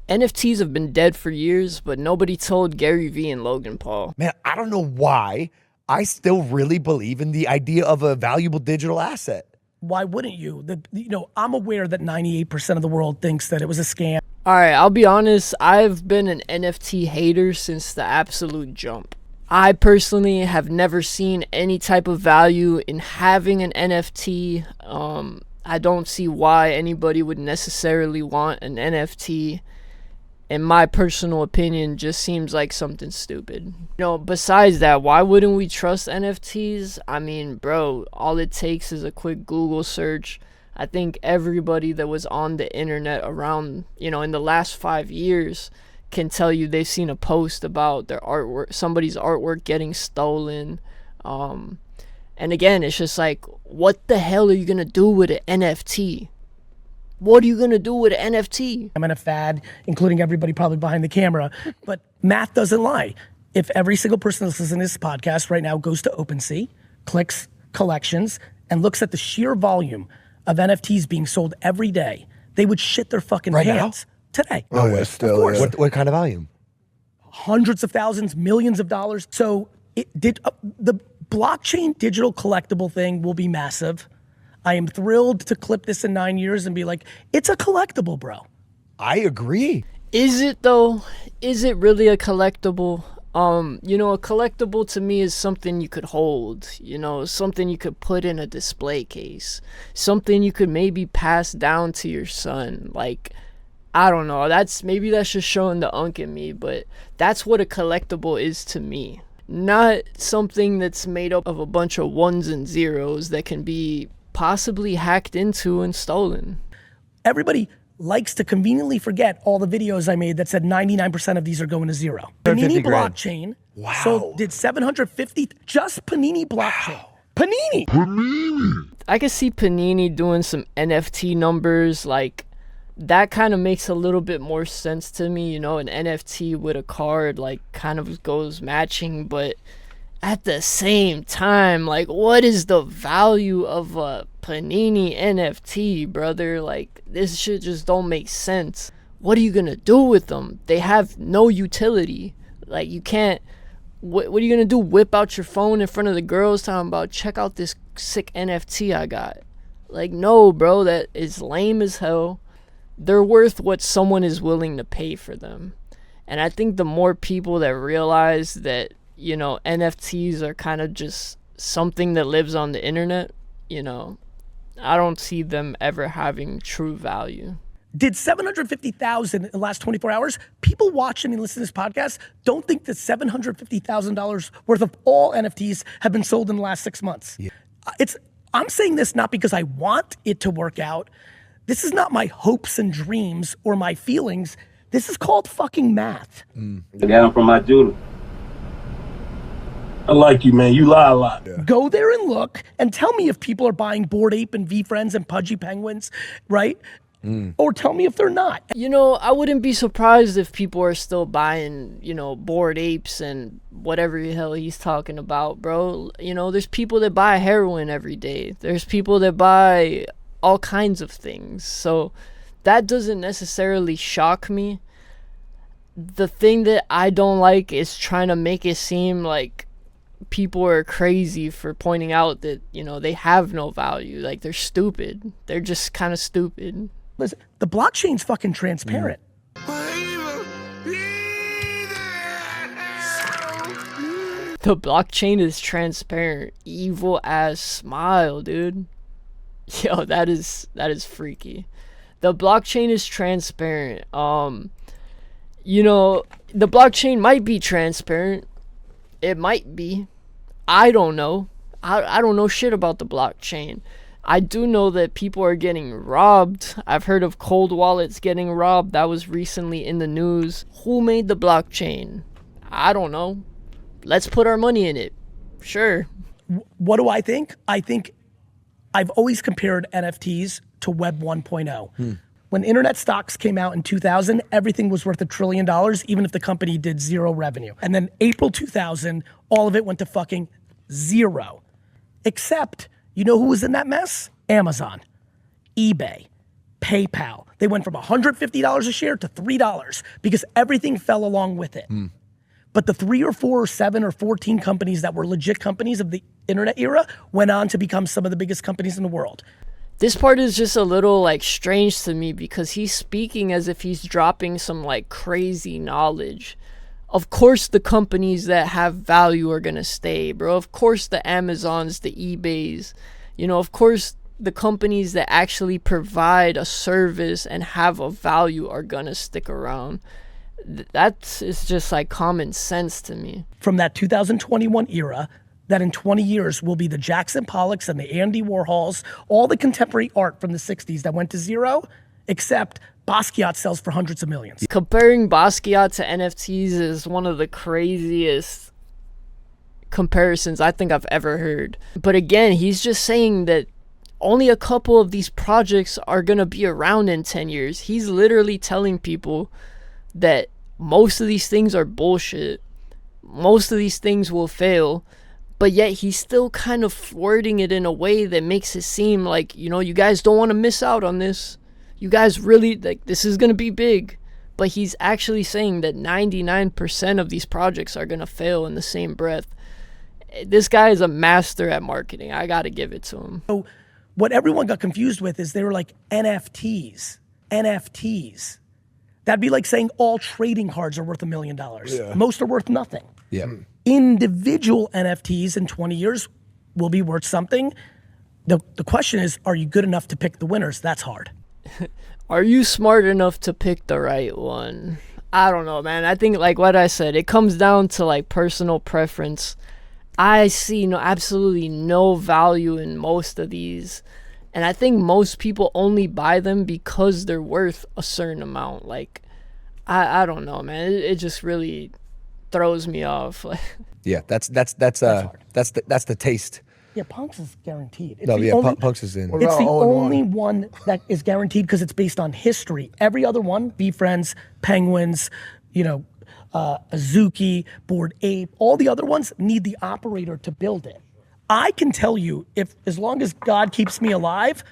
NFTs have been dead for years, but nobody told Gary Vee and Logan Paul. Man, I don't know why I still really believe in the idea of a valuable digital asset. Why wouldn't you? I'm aware that 98% of the world thinks that it was a scam. All right, I'll be honest. I've been an NFT hater since the absolute jump. I personally have never seen any type of value in having an NFT. I don't see why anybody would necessarily want an NFT. In my personal opinion, just seems like something stupid. Besides that, why wouldn't we trust NFTs? I mean, bro, all it takes is a quick Google search. I think everybody that was on the internet around, in the last 5 years can tell you they've seen a post about their artwork, somebody's artwork getting stolen. And again, it's just like, what the hell are you going to do with an NFT? What are you going to do with an NFT? I'm in a fad, including everybody probably behind the camera, but math doesn't lie. If every single person that's listening to this podcast right now goes to OpenSea, clicks collections, and looks at the sheer volume of NFTs being sold every day, they would shit their fucking pants today. Oh, yeah, still. What kind of volume? Hundreds of thousands, millions of dollars. So the blockchain digital collectible thing will be massive. I am thrilled to clip this in 9 years and be like, it's a collectible, bro. I agree. Is it though? Is it really a collectible? A collectible to me is something you could hold, something you could put in a display case, something you could maybe pass down to your son. Like, I don't know, that's just showing the unk in me, but that's what a collectible is to me. Not something that's made up of a bunch of ones and zeros that can be possibly hacked into and stolen. Everybody likes to conveniently forget all the videos I made that said 99% of these are going to zero. Panini blockchain. Wow. So did 750, just Panini blockchain. Wow. Panini. I could see Panini doing some NFT numbers. Like, that kind of makes a little bit more sense to me. An NFT with a card, like, kind of goes matching, but at the same time, like, what is the value of a Panini NFT, brother? Like, this shit just don't make sense. What are you gonna do with them? They have no utility. Like, you can't, what are you gonna do? Whip out your phone in front of the girls talking about, check out this sick NFT I got? Like, no, bro, that is lame as hell. They're worth what someone is willing to pay for them. And I think the more people that realize that, NFTs are kind of just something that lives on the internet, I don't see them ever having true value. Did 750,000 in the last 24 hours? People watching and listening to this podcast don't think that $750,000 worth of all NFTs have been sold in the last 6 months. Yeah. I'm saying this not because I want it to work out. This is not my hopes and dreams or my feelings. This is called fucking math. Down from my jeweler. I like you, man. You lie a lot. Yeah. Go there and look and tell me if people are buying Bored Ape and V-Friends and Pudgy Penguins, right? Or tell me if they're not. I wouldn't be surprised if people are still buying, Bored Apes and whatever the hell he's talking about, bro. There's people that buy heroin every day. There's people that buy all kinds of things. So that doesn't necessarily shock me. The thing that I don't like is trying to make it seem like people are crazy for pointing out that, they have no value. Like, they're stupid. They're just kind of stupid. Listen, the blockchain's fucking transparent. The blockchain is transparent. Evil ass smile, dude. Yo, that is freaky. The blockchain is transparent. The blockchain might be transparent. It might be. I don't know. I don't know shit about the blockchain. I do know that people are getting robbed. I've heard of cold wallets getting robbed. That was recently in the news. Who made the blockchain? I don't know. Let's put our money in it. Sure. What do I think? I think I've always compared NFTs to Web 1.0. When internet stocks came out in 2000, everything was worth $1 trillion, even if the company did zero revenue. And then April 2000, all of it went to fucking zero. Except, you know who was in that mess? Amazon, eBay, PayPal. They went from $150 a share to $3 because everything fell along with it. But the 3 or 4 or 7 or 14 companies that were legit companies of the internet era went on to become some of the biggest companies in the world. This part is just a little like strange to me because he's speaking as if he's dropping some like crazy knowledge. Of course the companies that have value are gonna stay, bro. Of course the Amazons, the eBays, of course the companies that actually provide a service and have a value are gonna stick around. That is just like common sense to me. From that 2021 era, that in 20 years will be the Jackson Pollocks and the Andy Warhols, all the contemporary art from the 60s that went to zero, except Basquiat sells for hundreds of millions. Comparing Basquiat to NFTs is one of the craziest comparisons I think I've ever heard. But again, he's just saying that only a couple of these projects are going to be around in 10 years. He's literally telling people that most of these things are bullshit. Most of these things will fail. But yet he's still kind of wording it in a way that makes it seem like, you guys don't want to miss out on this. You guys really, like, this is going to be big. But he's actually saying that 99% of these projects are going to fail in the same breath. This guy is a master at marketing. I got to give it to him. So what everyone got confused with is they were like NFTs. That'd be like saying all trading cards are worth $1 million. Yeah. Most are worth nothing. Yeah. Individual NFTs in 20 years will be worth something. The question is, are you good enough to pick the winners? That's hard. Are you smart enough to pick the right one? I don't know, man. I think, like what I said, it comes down to like personal preference. I see absolutely no value in most of these. And I think most people only buy them because they're worth a certain amount. Like, I don't know, man. It just really throws me off. Yeah, that's the taste. Yeah, Punks is guaranteed. Punks is in. It's the only one that is guaranteed because it's based on history. Every other one, VeeFriends, Penguins, Azuki, Bored Ape, all the other ones need the operator to build it. I can tell you, as long as God keeps me alive,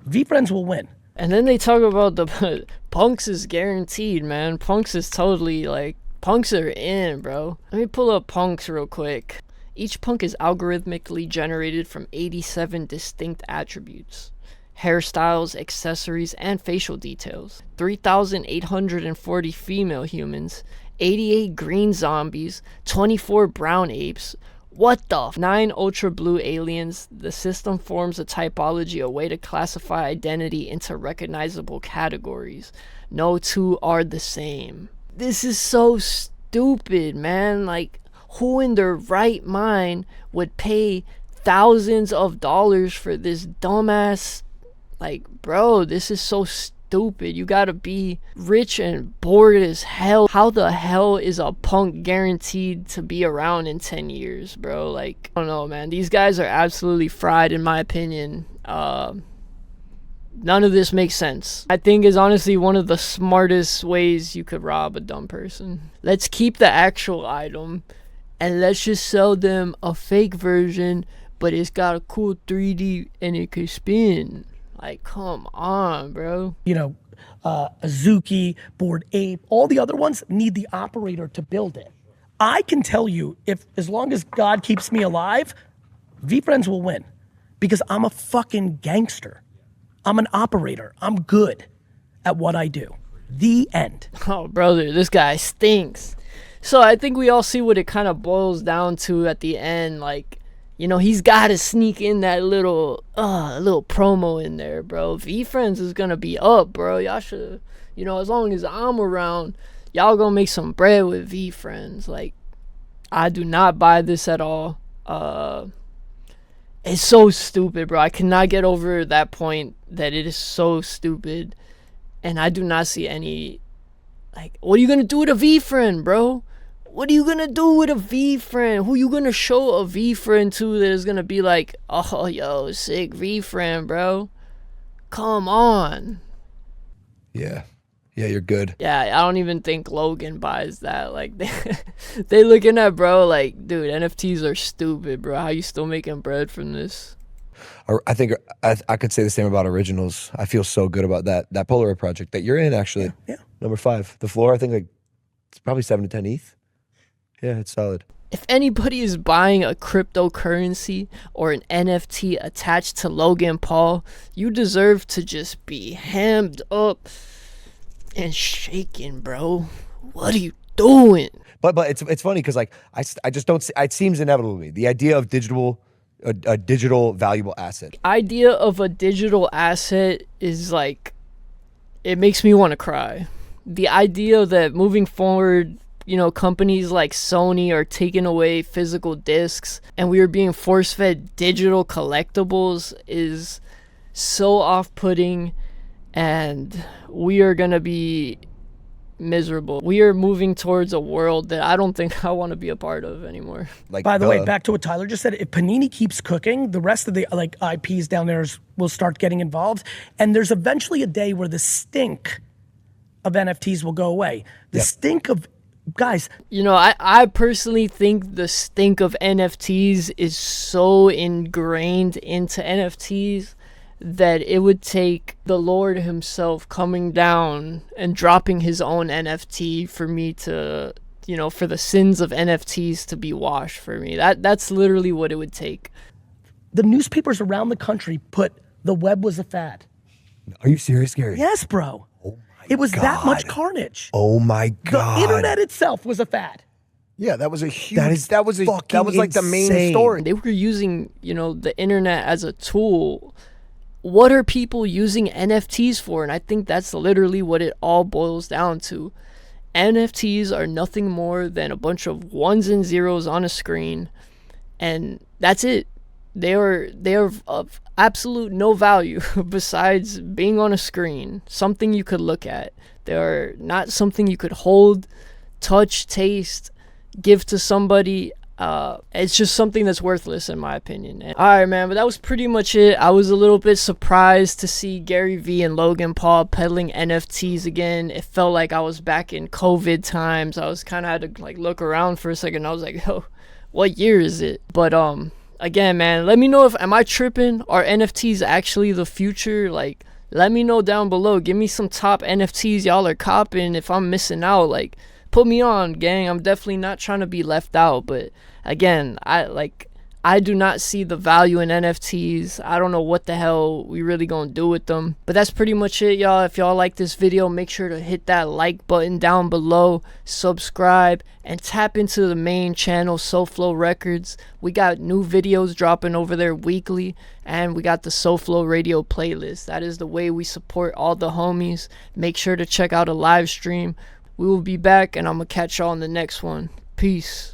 VeeFriends will win. And then they talk about the Punks is guaranteed, man. Punks is totally like, Punks are in, bro. Let me pull up Punks real quick. Each punk is algorithmically generated from 87 distinct attributes. Hairstyles, accessories, and facial details. 3,840 female humans, 88 green zombies, 24 brown apes. What the 9 ultra blue aliens. The system forms a typology, a way to classify identity into recognizable categories. No two are the same. This is so stupid, man. Like, who in their right mind would pay thousands of dollars for this dumbass? Like, bro, this is so stupid. You gotta be rich and bored as hell. How the hell is a punk guaranteed to be around in 10 years, bro? Like, I don't know, man. These guys are absolutely fried, in my opinion. None of this makes sense. I think is honestly one of the smartest ways you could rob a dumb person. Let's keep the actual item and let's just sell them a fake version, but it's got a cool 3D and it can spin. Like, come on, bro. Azuki, Bored Ape, all the other ones need the operator to build it. I can tell you, as long as God keeps me alive, VeeFriends will win because I'm a fucking gangster. I'm an operator. I'm good at what I do. The end. Oh, brother, this guy stinks. So I think we all see what it kind of boils down to at the end. Like, he's got to sneak in that little promo in there, bro. VeeFriends is going to be up, bro. Y'all should, as long as I'm around, y'all going to make some bread with VeeFriends. Like, I do not buy this at all. It's so stupid, bro. I cannot get over that point that it is so stupid. And I do not see any, like, what are you going to do with a VeeFriend, bro? What are you going to do with a VeeFriend? Who you going to show a VeeFriend to that is going to be like, oh, yo, sick VeeFriend, bro? Come on. Yeah. Yeah, you're good. Yeah, I don't even think Logan buys that. Like, they looking at bro like, dude, NFTs are stupid, bro. How you still making bread from this? I think I could say the same about originals. I feel so good about that Polaroid project that you're in, actually. Yeah. Number 5. The floor, I think like it's probably 7 to 10 ETH. Yeah, it's solid. If anybody is buying a cryptocurrency or an NFT attached to Logan Paul, you deserve to just be hammed up and shaken, bro. What are you doing? But it's funny because like I just don't see, it seems inevitable to me. The idea of a digital valuable asset. Idea of a digital asset is like, it makes me want to cry. The idea that moving forward, you know, companies like Sony are taking away physical discs and we are being force-fed digital collectibles is so off-putting, and we are going to be miserable. We are moving towards a world that I don't think I want to be a part of anymore. Like, by the way, back to what Tyler just said, if Panini keeps cooking, the rest of the like IPs down there will start getting involved, and there's eventually a day where the stink of NFTs will go away. The stink of guys. You know, I personally think the stink of NFTs is so ingrained into NFTs that it would take the Lord himself coming down and dropping his own NFT for me to, you know, for the sins of NFTs to be washed for me. That's literally what it would take. The newspapers around the country put the web was a fad. Are you serious, Gary? Yes, bro. It was that much carnage. Oh my God. The internet itself was a fad. Yeah, that was a huge. That was like the main insane. story. They were using, you know, the internet as a tool. What are people using NFTs for? And I think that's literally what it all boils down to. NFTs are nothing more than a bunch of ones and zeros on a screen, and that's it. They are of absolute no value besides being on a screen, something you could look at. They are not something you could hold, touch, taste, give to somebody. It's just something that's worthless in my opinion. All right, man, but that was pretty much it. I was a little bit surprised to see Gary Vee and Logan Paul peddling NFTs again. It felt like I was back in COVID times. I was kind of had to like look around for a second. I was like, yo, what year is it? But again, man, let me know if am I tripping? Are NFTs actually the future? Like, let me know down below. Give me some top NFTs y'all are copping. If I'm missing out, like, put me on, gang. I'm definitely not trying to be left out, but again, I do not see the value in NFTs. I don't know what the hell we really gonna do with them. But that's pretty much it, y'all. If y'all like this video, make sure to hit that like button down below, subscribe, and tap into the main channel, SoFlo Records. We got new videos dropping over there weekly, and we got the SoFlo Radio playlist. That is the way we support all the homies. Make sure to check out a live stream. We will be back, and I'm gonna catch y'all in the next one. Peace.